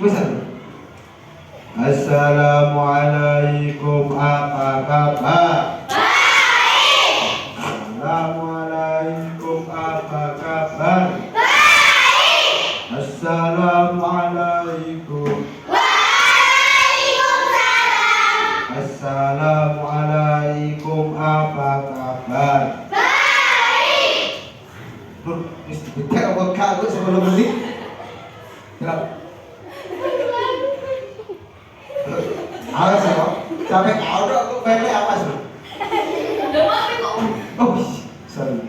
Assalamualaikum, apa kabar? Baik. Assalamualaikum, apa kabar? Baik. Assalamualaikum. Waalaikumsalam. Assalamualaikum, apa kabar? Baik. Loh, mesti detail apa kagak sebelum ini? Kenapa? Awas ya, sampai kau aku pele apa sih? Oh, sorry.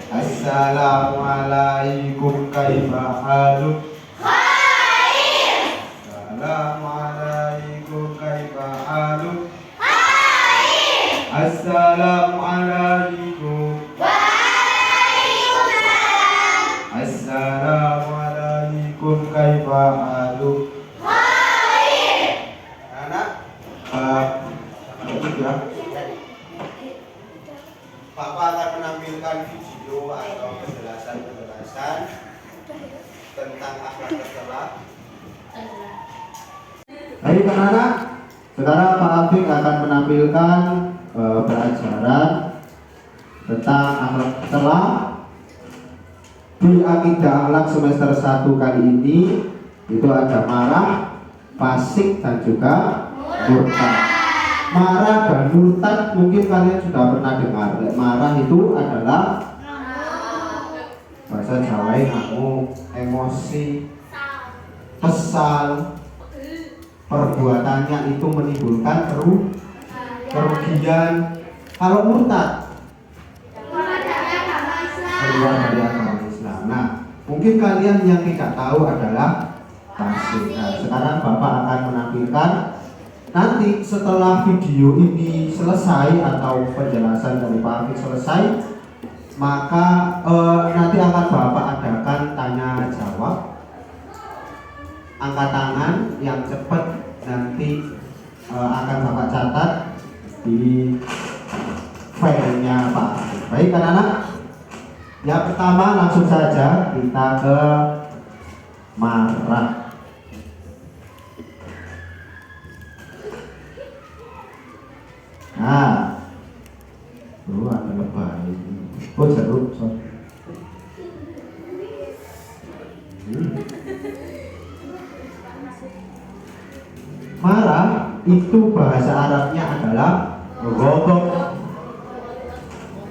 Assalamualaikum, kaifa haluk? Khair. Assalamualaikum, kaifa haluk? Khair. Assalamualaikum. Waalaikumsalam. Assalamualaikum, kaifa haluk? Begitu ya. Papa akan menampilkan video atau penjelasan tentang akhlak tercela. Baik anak-anak, sekarang Pak Afik akan menampilkan pelajaran tentang akhlak tercela di Akidah Akhlak semester 1 kali ini. Itu ada marah, fasik, dan juga murtad. Marah dan murtad mungkin kalian sudah pernah dengar. Marah itu adalah bahasa Jawa ngamuk, emosi, kesal, perbuatannya itu menimbulkan kerugian. Kalau murtad keluar dari agama Islam. Nah, mungkin kalian yang tidak tahu adalah fasik. Nah, sekarang Bapak akan menampilkan. Nanti setelah video ini selesai atau penjelasan dari Pak Afik selesai, maka nanti akan Bapak adakan tanya jawab. Angkat tangan yang cepat nanti akan Bapak catat di filenya Pak Afik. Baik anak-anak, yang pertama langsung saja kita ke marah. Nah, ada lebay. Oh, jeruk, sorry. Marah itu bahasa Arabnya adalah ghadab.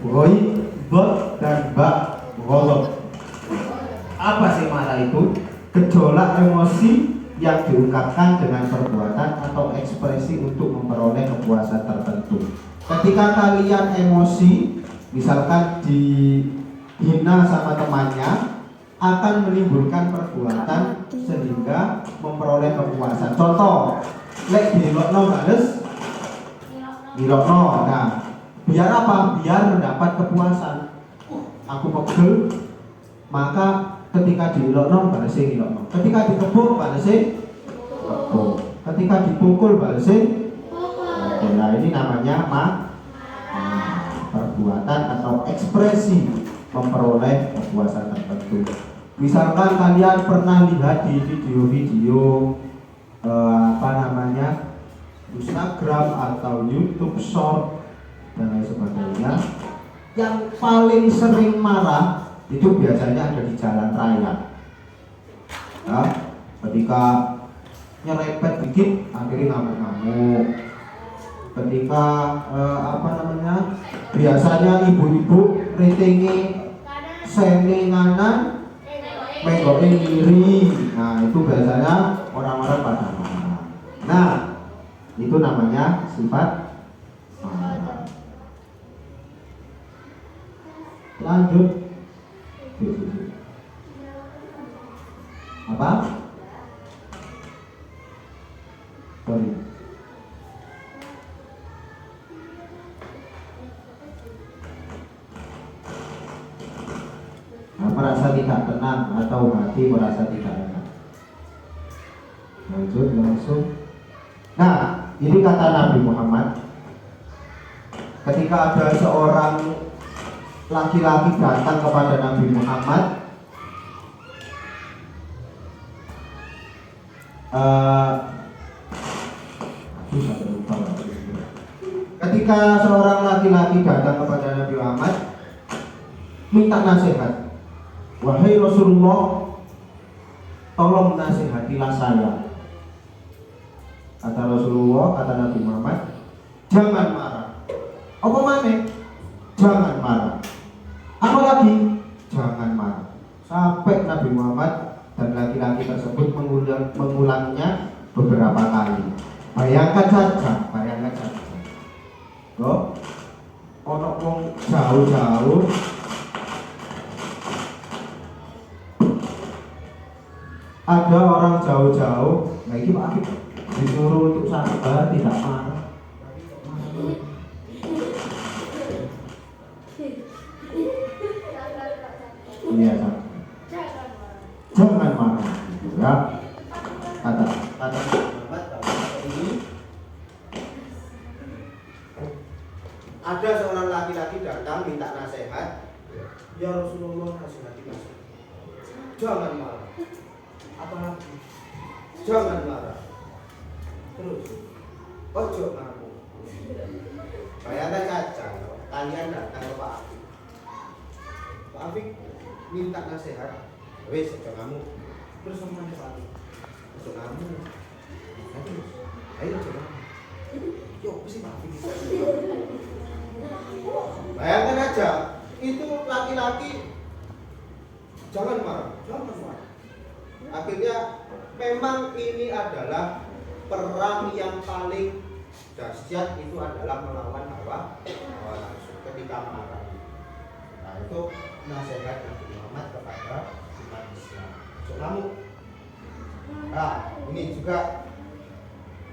Ghaibah dan ghadab. Apa sih marah itu? Gejolak emosi yang diungkapkan dengan perbuatan atau ekspresi untuk memperoleh kepuasan tertentu. Ketika kalian emosi, misalkan dihina sama temannya, akan menimbulkan perbuatan sehingga memperoleh kepuasan. Contoh, lek dilokno bales, dilokno. Nah, biar apa? Biar mendapat kepuasan. Aku pegel, maka ketika dilokno balese dilokno. Ketika dikebuk balese kebuk. Ketika dipukul balese pukul. Nah, ini namanya perbuatan atau ekspresi memperoleh kepuasan tertentu. Misalkan kalian pernah lihat di video-video Instagram atau YouTube Short dan lain sebagainya, yang paling sering marah itu biasanya ada di jalan raya. Ya, ketika nyerempet dikit akhirnya ngamuk-ngamuk. Ketika biasanya ibu-ibu ratingnya seni nganan, megoke kiri. Nah, itu biasanya orang-orang pada marah. Nah, itu namanya sifat marah. Lanjut. Apa? Sorry. Merasa tidak tenang atau hati merasa tidak enak. Lanjut langsung. Nah, ini kata Nabi Muhammad. Ketika ada seorang laki-laki datang kepada Nabi Muhammad, Susah lupa. Ketika seorang laki-laki datang kepada Nabi Muhammad minta nasihat, wahai Rasulullah, tolong nasihatilah saya. Kata Rasulullah, kata Nabi Muhammad, jangan marah. Apa mana? Jangan marah. Apa lagi? Jangan marah. Sampai Nabi Muhammad dan laki-laki tersebut mengulangnya beberapa kali. Bayangkan saja. Loh, ono wong jauh-jauh ada orang jauh-jauh, nah ini Pak Afif disuruh untuk sabar, tidak marah. Iya, jangan marah, gitu ya. Kata Muhammad ini ada seorang laki-laki datang minta nasihat. Ya Rasulullah, nasihati saya. Jangan marah. Apalagi jangan marah. Terus ojo ngamuk. Bayangkan saja kalian datang ke Pak Afif. Pak Afif minta nasihat. Wes ojo ngamuk. Terus semuanya Pak Afif. Ojo ngamuk. Terus ayo ojo ngamuk. Yuk sih Pak Afif. Bayangkan aja itu laki-laki jangan marah. Akhirnya memang ini adalah perang yang paling dahsyat, itu adalah melawan hawa nafsu ketika marah. Nah itu nasihat Nabi Muhammad kepada umat Islam. Kamu, nah ini juga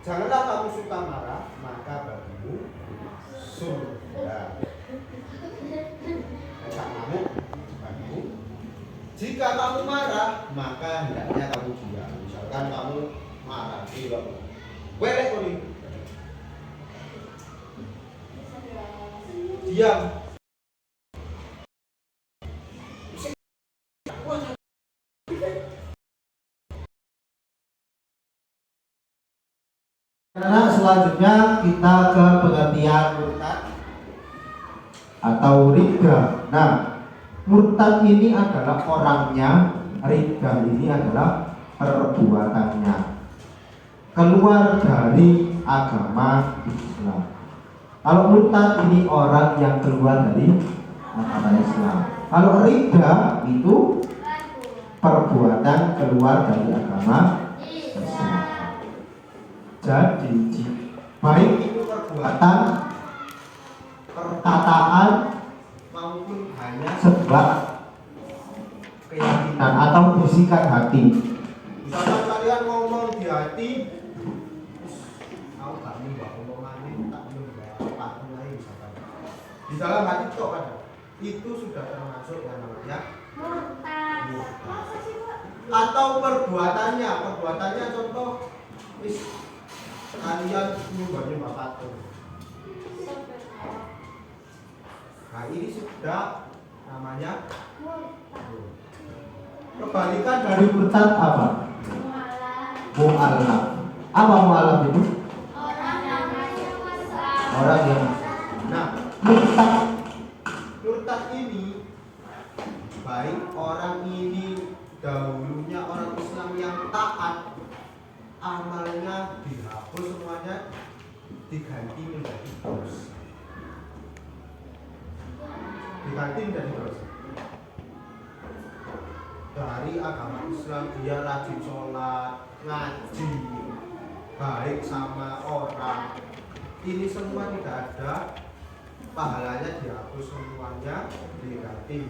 janganlah kamu suka marah, maka bagimu surga. Kamu bagimu. Jika kamu marah, maka hendaknya kamu diam. Misalkan kamu marah, welek kau ini, diam. Karena selanjutnya kita ke pengertian murtad atau ridha. Nah, murtad ini adalah orangnya, ridha ini adalah perbuatannya, keluar dari agama Islam. Kalau murtad ini orang yang keluar dari agama Islam. Kalau ridha itu perbuatan keluar dari agama Islam. Jadi baik itu perbuatan, perkataan maupun hanya sebab keyakinan atau bisikan hati. Misalkan kalian ngomong di hati, aku gak nyembah omongannya, tak nyembah patung lain misalkan. Di dalam hati kok ada, itu sudah termasuk yang namanya murtad. Atau perbuatannya contoh, kalian nyembah patung. Nah ini sudah namanya kebalikan dari murtad apa? Mu'allaf. Apa mu'allaf itu? Orang yang nah murtad ini baik orang ini dahulunya orang Islam yang taat, amalnya dihapus semuanya, diganti menjadi dosa. Dari agama Islam dia rajin sholat, ngaji, baik sama orang, ini semua tidak ada, pahalanya dihapus semuanya, diganti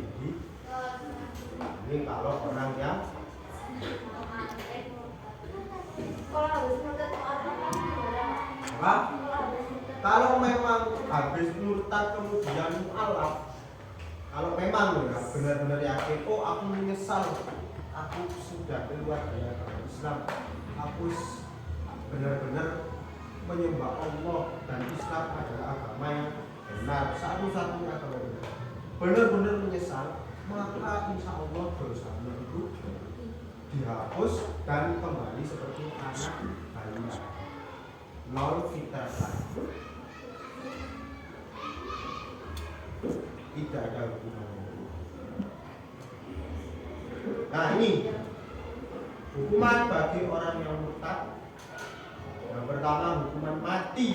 ini kalau orang yang apa? Kalau memang habis murtad kemudian mu'alaf, kalau memang ya benar-benar yakin, oh aku menyesal, aku sudah keluar dari agama Islam, aku benar-benar menyembah Allah dan Islam adalah agama yang benar, satu-satunya agama benar, benar-benar menyesal, maka insya Allah dosanya itu dihapus dan kembali seperti anak balita, nol fitratan, tidak ada hubungannya. Nah ini hukuman bagi orang yang murtad. Yang pertama hukuman mati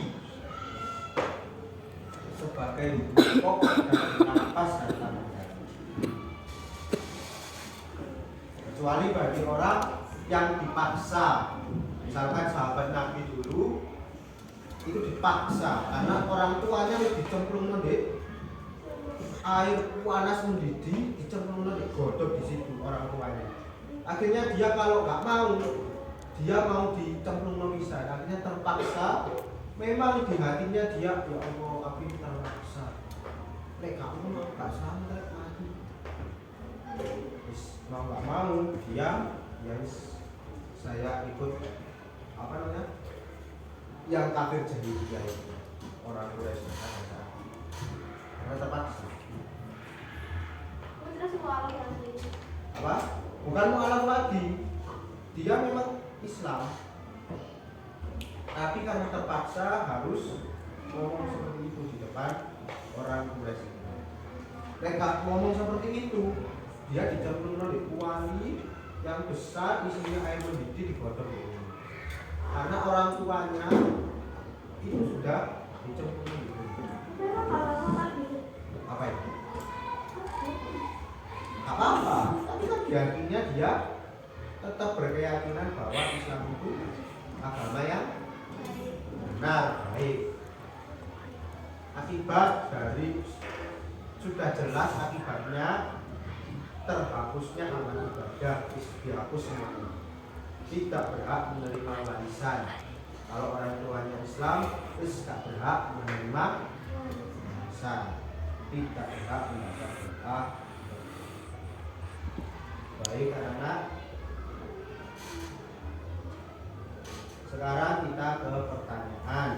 sebagai hukum pokok dari nafas dan tangan. Kecuali bagi orang yang dipaksa, misalkan sahabat Nabi dulu itu dipaksa karena orang tuanya dicemplung di air panas mendidih, dicemplung di godok di situ orang tuanya. Akhirnya dia kalau nggak mau, dia mau dicemplung memisah, akhirnya terpaksa. Memang di hatinya dia, ya Allah, aku ini terpaksa. Lek kamu mau nggak santai mati. Mau nggak mau dia, ya saya ikut apa namanya, yang kafir jahiliyah itu, orang Quraisy karena terpaksa. Apa? Bukan mualaf lagi, dia memang Islam, tapi karena terpaksa harus ngomong seperti itu di depan orang Quraisy. Mereka ngomong seperti itu, dia dicemplung di kuali yang besar, isinya air mendidih di godok ini. Karena orang tuanya itu sudah dicemplung di itu. Apa itu? Apa-apa, tapi kan di hatinya dia tetap berkeyakinan bahwa Islam itu agama yang benar, baik. Akibat dari sudah jelas akibatnya terhapusnya amal ibadah, dihapus semuanya. Tidak berhak menerima warisan. Kalau orang tuanya Islam, terus tidak berhak menerima warisan. Tidak berhak mendapat berkah. Baik anak-anak, sekarang kita ke pertanyaan.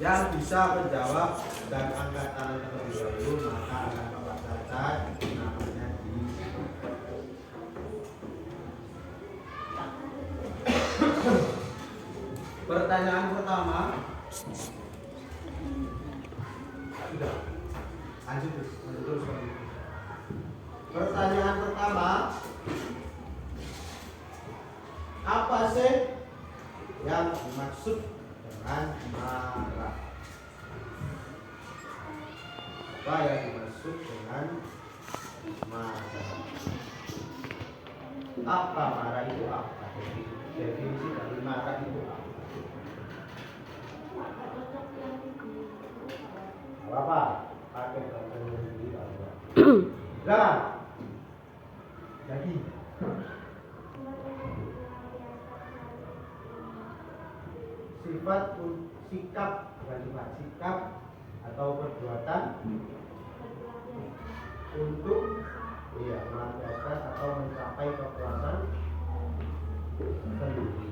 Yang bisa menjawab dan angkat tangan terlebih dahulu, maka akan Bapak catat namanya di pertanyaan pertama. Sudah, lanjut terus. Pertanyaan pertama, apa sih yang dimaksud dengan marah? Apa yang dimaksud dengan marah? Apa marah itu apa? Definisi dari marah itu apa? Apa? Pakai bahasa Indonesia apa? Jangan. Jadi sifat sikap, bukan sifat, sikap atau perbuatan untuk melampiaskan atau mencapai kepuasan sendiri.